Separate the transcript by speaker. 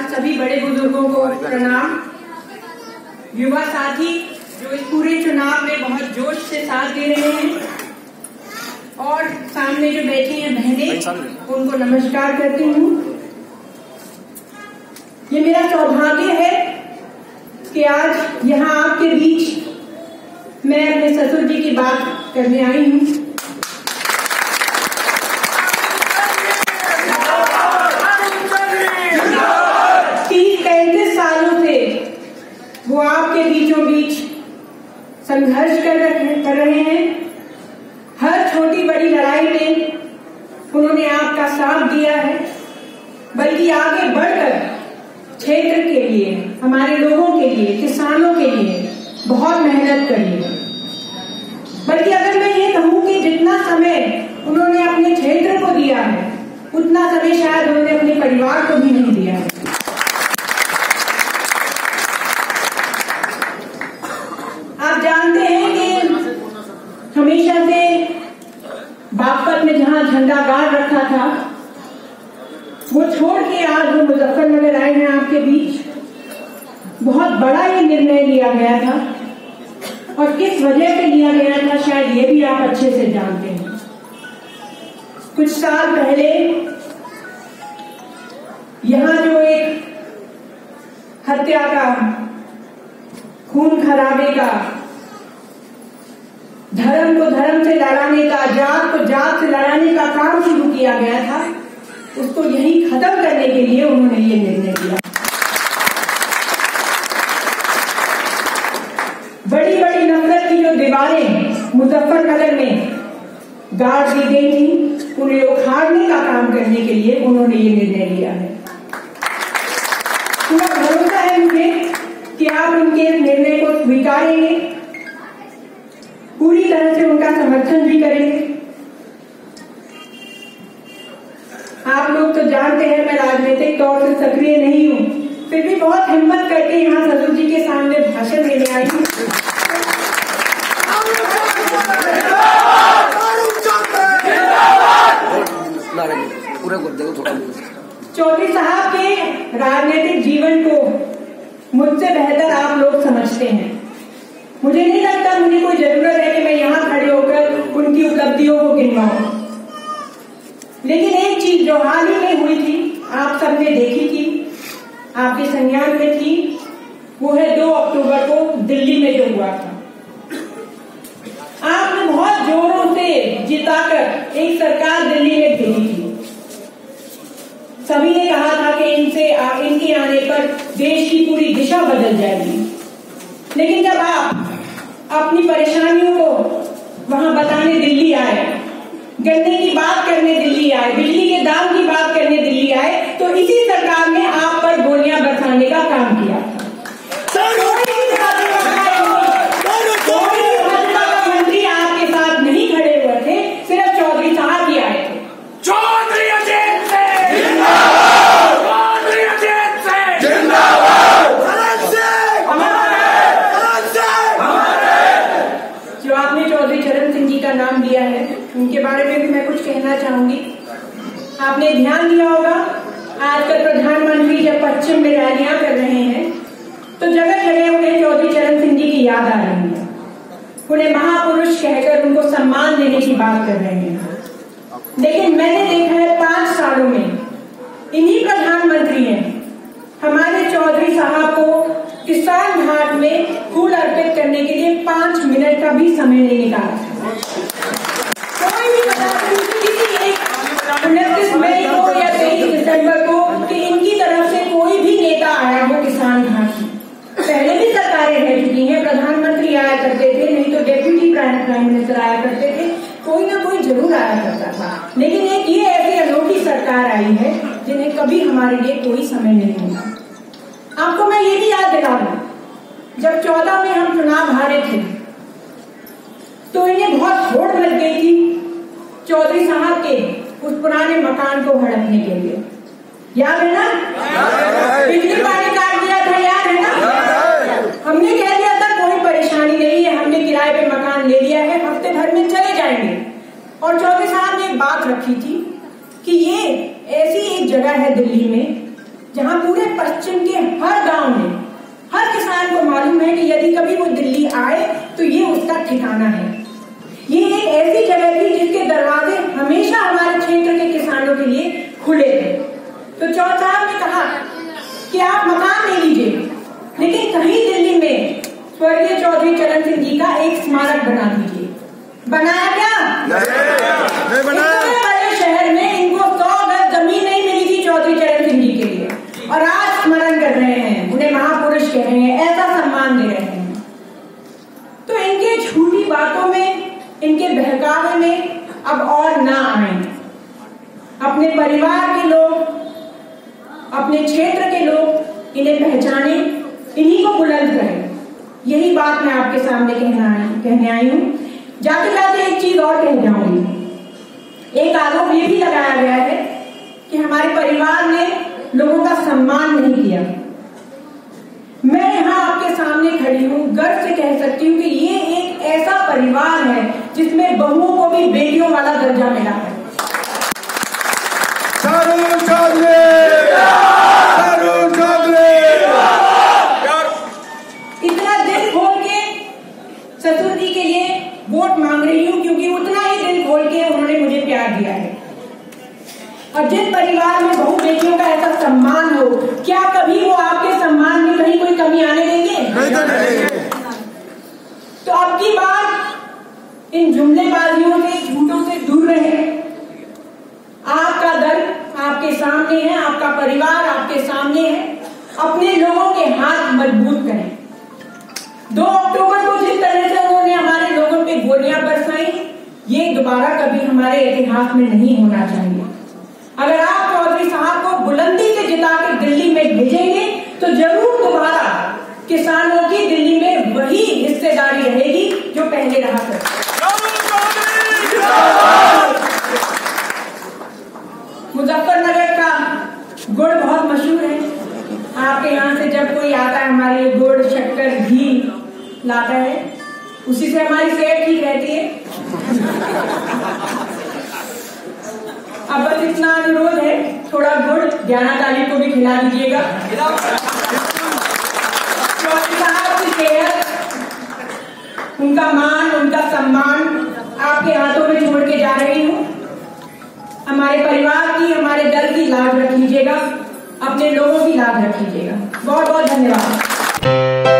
Speaker 1: सभी बड़े बुजुर्गों को प्रणाम। युवा साथी जो इस पूरे चुनाव में बहुत जोश से साथ दे रहे हैं और सामने जो बैठी हैं बहनें, उनको नमस्कार करती हूँ। ये मेरा सौभाग्य है कि आज यहाँ आपके बीच मैं अपने ससुर जी की बात करने आई हूँ। 30-35 सालों से वो आपके बीचों बीच संघर्ष कर रहे हैं। हर छोटी बड़ी लड़ाई में उन्होंने आपका साथ दिया है, बल्कि आगे बढ़कर क्षेत्र के लिए, हमारे लोगों के लिए, किसानों के लिए बहुत मेहनत करी है। बल्कि अगर मैं ये कहूँ कि जितना समय उन्होंने अपने क्षेत्र को दिया है, उतना समय शायद उन्होंने अपने परिवार को भी नहीं दिया है। आप जानते हैं कि हमेशा से बागपत में जहां झंडा गाड़ रखा था, वो छोड़ के आज वो मुजफ्फरनगर आए हैं आपके बीच। बहुत बड़ा ये निर्णय लिया गया था और किस वजह से लिया गया था शायद ये भी आप अच्छे से जानते हैं। कुछ साल पहले यहां जो एक हत्या का, खून खराबे का, धर्म को धर्म से लड़ाने का, जात को जात से लड़ाने का काम शुरू किया गया था, उसको यही खत्म करने के लिए उन्होंने ये निर्णय लिया। बड़ी बड़ी नफरत की जो दीवारें मुजफ्फरनगर में गाड़ दी गई थी, उन्हें उखाड़ने का काम करने के लिए उन्होंने ये निर्णय लिया है। पूरा भरोसा है मुझे कि आप उनके निर्णय को स्वीकारेंगे, पूरी तरह से उनका समर्थन भी करेंगे। आप लोग तो जानते हैं मैं राजनीतिक तौर से सक्रिय नहीं हूँ, फिर भी बहुत हिम्मत करके यहाँ ससुर जी के सामने भाषण देने आई हूँ। चौधरी साहब के राजनीतिक जीवन को मुझसे बेहतर आप लोग समझते हैं। मुझे नहीं लगता मुझे कोई जरूरत है कि मैं यहाँ खड़े होकर उनकी उपलब्धियों को गिनवाऊं। लेकिन एक चीज जो हाल ही में हुई थी, आप सबने देखी थी, आपके संज्ञान में थी, वो है 2 अक्टूबर को दिल्ली में जो हुआ था। आपने बहुत जोरों से जिताकर एक सरकार दिल्ली में भेजी थी। सभी ने कहा था कि इनके आने पर देश की पूरी दिशा बदल जाएगी। लेकिन जब आप अपनी परेशानियों को वहां बताने दिल्ली आए, गन्ने की बात करने दिल्ली आए, बिजली के दाम की बात करने दिल्ली आए, तो इसी सरकार ने आप पर गोलियां बरसाने का काम किया। कोई भाजपा का मंत्री आपके साथ नहीं खड़े हुए थे, सिर्फ चौधरी साहब ही आए थे। चौधरी अजीत सिंह जिंदाबाद, चौधरी अजीत सिंह जिंदाबाद, जो आपने चौधरी चरण सिंह जी का नाम लिया है, उनके बारे में भी मैं कुछ कहना चाहूंगी। आपने ध्यान दिया होगा, आजकल प्रधानमंत्री जब पश्चिम में रैलियां कर रहे हैं तो जगह जगह उन्हें चौधरी चरण सिंह जी की याद आ रही है। उन्हें महापुरुष कहकर उनको सम्मान देने की बात कर रहे हैं। लेकिन मैंने देखा है 5 सालों में इन्हीं प्रधानमंत्री ने हमारे चौधरी साहब को किसान घाट में फूल अर्पित करने के लिए 5 मिनट का भी समय नहीं निकाला। कोई भी बता किसी एक 29 मई को या 23 दिसंबर को कि इनकी तरफ से कोई भी नेता आया हो किसान घाट। पहले भी सरकारें रह चुकी हैं, प्रधानमंत्री आया करते थे, नहीं तो डेप्यूटी प्राइम मिनिस्टर आया करते थे, कोई ना कोई जरूर आया करता था। लेकिन एक ये ऐसी अनोखी सरकार आई है जिन्हें कभी हमारे लिए कोई समय नहीं मिला। आपको मैं ये भी याद दिला दूं, जब 14 में हम चुनाव हारे थे तो इन्हें बहुत होड़ लग गई थी चौधरी साहब के उस पुराने मकान को हड़पने के लिए। याद है ना? बिजली पानी काट दिया था, याद है ना? हमने कह दिया था कोई परेशानी नहीं है, हमने किराए पे मकान ले लिया है, हफ्ते भर में चले जाएंगे। और चौधरी साहब ने बात रखी थी कि ये ऐसी एक जगह है दिल्ली में जहां पूरे पश्चिम के हर गांव में हर किसान को मालूम है कि यदि कभी वो दिल्ली आए तो ये उसका ठिकाना है। ये एक ऐसी जगह थी जिसके दरवाजे हमेशा हमारे क्षेत्र के किसानों के लिए खुले थे। तो चौधरी साहब ने कहा कि आप मकान ले लीजिए, लेकिन कहीं दिल्ली में स्वर्गीय चौधरी चरण सिंह जी का एक स्मारक बना दीजिए। बनाया क्या? नहीं बनाया। इतने बड़े शहर में इनको 100 गज जमीन नहीं मिली थी चौधरी चरण सिंह जी के लिए, और आज स्मरण कर रहे हैं, उन्हें महापुरुष कह रहे हैं, ऐसा सम्मान दे रहे हैं। तो इनके झूठी बातों में, इनके बहकावे में अब और ना आए। अपने परिवार के लोग, अपने क्षेत्र के लोग इन्हें पहचाने, इन्हीं को बुलंद करें। यही बात मैं आपके सामने कहने आई हूं। जाते जाते एक चीज और कह जाऊंगी। एक आरोप ये भी लगाया गया है कि हमारे परिवार ने लोगों का सम्मान नहीं किया। मैं यहाँ आपके सामने खड़ी हूँ, गर्व से कह सकती हूँ कि ये एक ऐसा परिवार है जिसमें बहुओं को भी बेटियों वाला दर्जा मिला है। इतना दिल खोल के ससुर जी के लिए वोट मांग रही हूँ, क्योंकि उतना ही दिल खोल के उन्होंने मुझे प्यार दिया है। और जिस परिवार में बहु बेटियों का ऐसा सम्मान हो, क्या कभी वो आपके सम्मान में कहीं कोई कमी आने देंगे? तो अब की बार इन जुमलेबाजियों से, झूठों से दूर रहे। आपका दल आपके सामने है, आपका परिवार आपके सामने है। अपने लोगों के हाथ मजबूत करें। 2 अक्टूबर को जिस तरह से उन्होंने हमारे लोगों पे गोलियां बरसाई, ये दोबारा कभी हमारे इतिहास में नहीं होना चाहिए। अगर आप चौधरी साहब को बुलंदी से जिता के दिल्ली में भेजेंगे तो जरूर दोबारा किसानों की दिल्ली में वही हिस्सेदारी रहेगी जो पहले रहा करती। मुजफ्फरनगर का गुड़ बहुत मशहूर है। आपके यहाँ से जब कोई आता है हमारे लिए गुड़, शक्कर, घी लाता है, उसी से हमारी सेहत ठीक रहती है। अब बस इतना अनुरोध है, थोड़ा गुड़ ज्ञाना तालीब को भी खिला दीजिएगा। चौधरी साहब की सेहत, उनका मान, उनका सम्मान आपके हाथों में छोड़ के जा रही हूँ। हमारे परिवार की, हमारे दल की लाज रखिएगा, अपने लोगों की लाज रखिएगा। बहुत बहुत धन्यवाद।